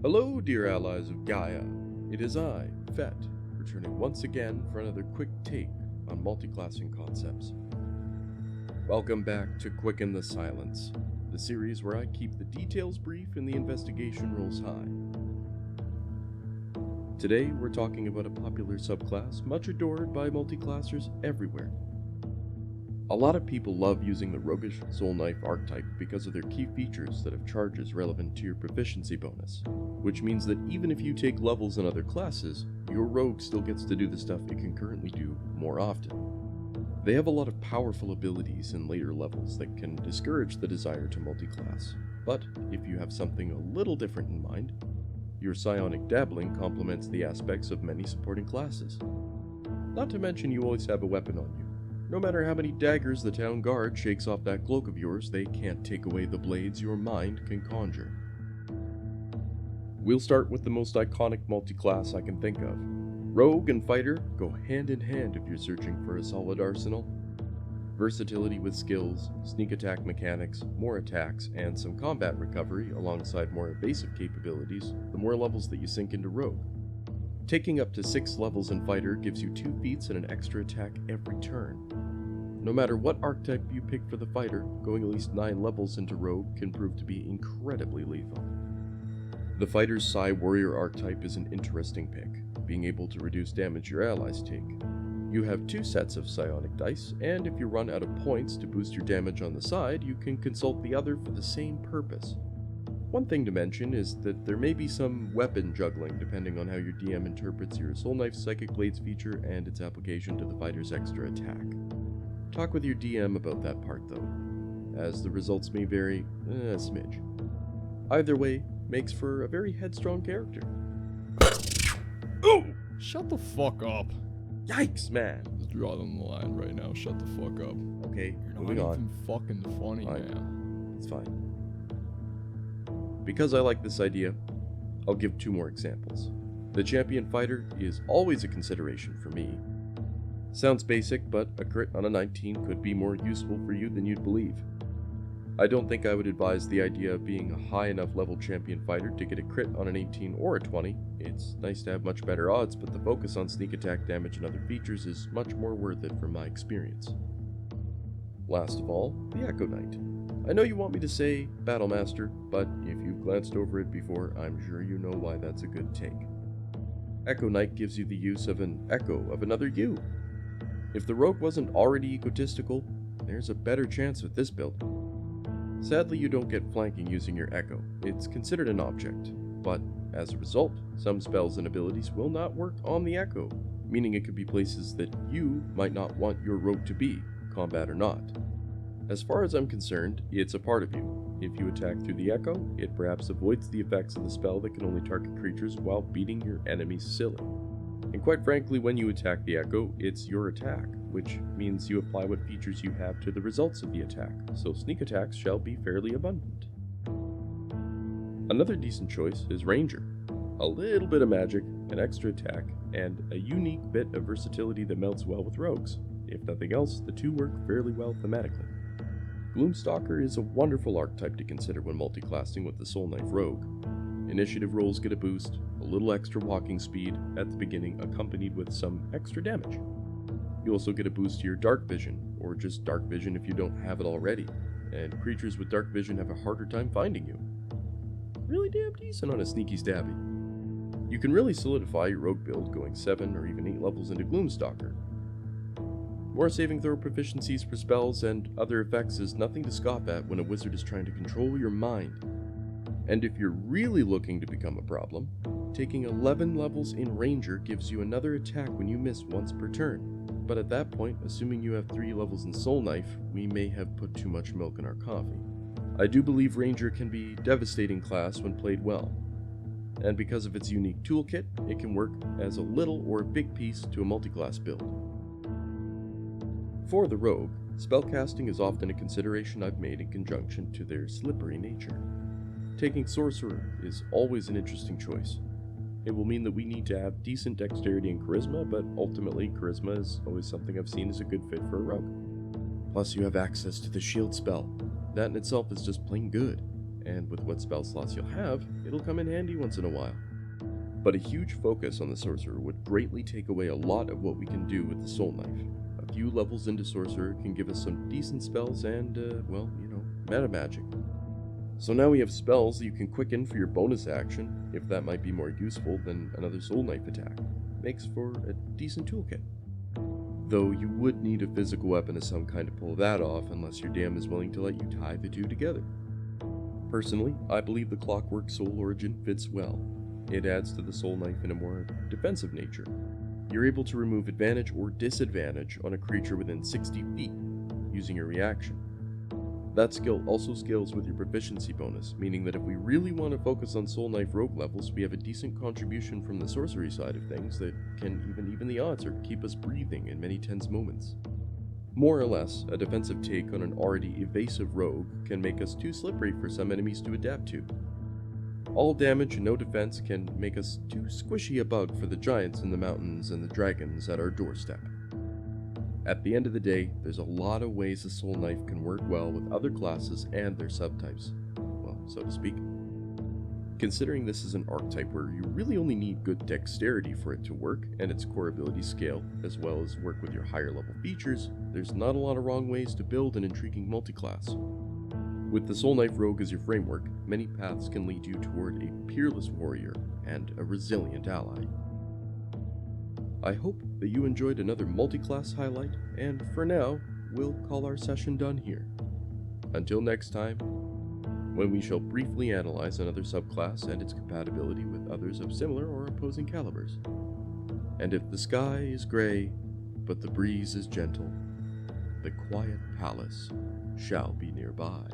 Hello, dear allies of Gaia. It is I, Fet, returning once again for another quick take on multiclassing concepts. Welcome back to Quicken the Silence, the series where I keep the details brief and the investigation rolls high. Today, we're talking about a popular subclass much adored by multiclassers everywhere. A lot of people love using the roguish Soulknife archetype because of their key features that have charges relevant to your proficiency bonus, which means that even if you take levels in other classes, your rogue still gets to do the stuff it can currently do more often. They have a lot of powerful abilities in later levels that can discourage the desire to multiclass, but if you have something a little different in mind, your psionic dabbling complements the aspects of many supporting classes. Not to mention you always have a weapon on you. No matter how many daggers the town guard shakes off that cloak of yours, they can't take away the blades your mind can conjure. We'll start with the most iconic multiclass I can think of. Rogue and fighter go hand in hand if you're searching for a solid arsenal. Versatility with skills, sneak attack mechanics, more attacks, and some combat recovery alongside more evasive capabilities, the more levels that you sink into rogue. Taking up to 6 levels in fighter gives you 2 feats and an extra attack every turn. No matter what archetype you pick for the fighter, going at least 9 levels into rogue can prove to be incredibly lethal. The fighter's Psi warrior archetype is an interesting pick, being able to reduce damage your allies take. You have 2 sets of psionic dice, and if you run out of points to boost your damage on the side, you can consult the other for the same purpose. One thing to mention is that there may be some weapon juggling depending on how your DM interprets your Soulknife Psychic Blades feature and its application to the fighter's extra attack. Talk with your DM about that part though, as the results may vary a smidge. Either way, makes for a very headstrong character. Oh! Shut the fuck up. Yikes, man! Just drawing the line right now. Shut the fuck up. Okay, You're moving not on. even fucking funny, man. It's fine. Because I like this idea, I'll give 2 more examples. The champion fighter is always a consideration for me. Sounds basic, but a crit on a 19 could be more useful for you than you'd believe. I don't think I would advise the idea of being a high enough level champion fighter to get a crit on an 18 or a 20. It's nice to have much better odds, but the focus on sneak attack damage and other features is much more worth it from my experience. Last of all, the Echo Knight. I know you want me to say Battle Master, but if you've glanced over it before, I'm sure you know why that's a good take. Echo Knight gives you the use of an echo of another you. If the rogue wasn't already egotistical, there's a better chance with this build. Sadly, you don't get flanking using your echo. It's considered an object, but as a result, some spells and abilities will not work on the echo, meaning it could be places that you might not want your rogue to be, combat or not. As far as I'm concerned, it's a part of you. If you attack through the echo, it perhaps avoids the effects of the spell that can only target creatures while beating your enemies silly. And quite frankly, when you attack the echo, it's your attack, which means you apply what features you have to the results of the attack, so sneak attacks shall be fairly abundant. Another decent choice is Ranger. A little bit of magic, an extra attack, and a unique bit of versatility that melts well with rogues. If nothing else, the 2 work fairly well thematically. Gloomstalker is a wonderful archetype to consider when multiclassing with the Soulknife Rogue. Initiative rolls get a boost, a little extra walking speed at the beginning accompanied with some extra damage. You also get a boost to your dark vision, or just dark vision if you don't have it already, and creatures with dark vision have a harder time finding you. Really damn decent on a sneaky stabby. You can really solidify your rogue build going 7 or even 8 levels into Gloomstalker. More saving throw proficiencies for spells and other effects is nothing to scoff at when a wizard is trying to control your mind. And if you're really looking to become a problem, taking 11 levels in Ranger gives you another attack when you miss once per turn. But at that point, assuming you have 3 levels in Soulknife, we may have put too much milk in our coffee. I do believe Ranger can be a devastating class when played well. And because of its unique toolkit, it can work as a little or a big piece to a multiclass build. For the rogue, spellcasting is often a consideration I've made in conjunction to their slippery nature. Taking Sorcerer is always an interesting choice. It will mean that we need to have decent dexterity and charisma, but ultimately charisma is always something I've seen as a good fit for a rogue. Plus you have access to the shield spell. That in itself is just plain good, and with what spell slots you'll have, it'll come in handy once in a while. But a huge focus on the Sorcerer would greatly take away a lot of what we can do with the Soulknife. A few levels into Sorcerer can give us some decent spells and, meta magic. So now we have spells that you can quicken for your bonus action, if that might be more useful than another Soulknife attack. Makes for a decent toolkit. Though you would need a physical weapon of some kind to pull that off unless your DM is willing to let you tie the two together. Personally, I believe the Clockwork Soul Origin fits well. It adds to the Soulknife in a more defensive nature. You're able to remove advantage or disadvantage on a creature within 60 feet using a reaction. That skill also scales with your proficiency bonus, meaning that if we really want to focus on Soulknife rogue levels, we have a decent contribution from the sorcery side of things that can even the odds or keep us breathing in many tense moments. More or less, a defensive take on an already evasive rogue can make us too slippery for some enemies to adapt to. All damage and no defense can make us too squishy a bug for the giants in the mountains and the dragons at our doorstep. At the end of the day, there's a lot of ways the Soulknife can work well with other classes and their subtypes, well, so to speak. Considering this is an archetype where you really only need good dexterity for it to work and its core abilities scale, as well as work with your higher level features, there's not a lot of wrong ways to build an intriguing multiclass. With the Soulknife Rogue as your framework, many paths can lead you toward a peerless warrior and a resilient ally. I hope that you enjoyed another multiclass highlight, and for now, we'll call our session done here. Until next time, when we shall briefly analyze another subclass and its compatibility with others of similar or opposing calibers. And if the sky is gray, but the breeze is gentle, the quiet palace shall be nearby.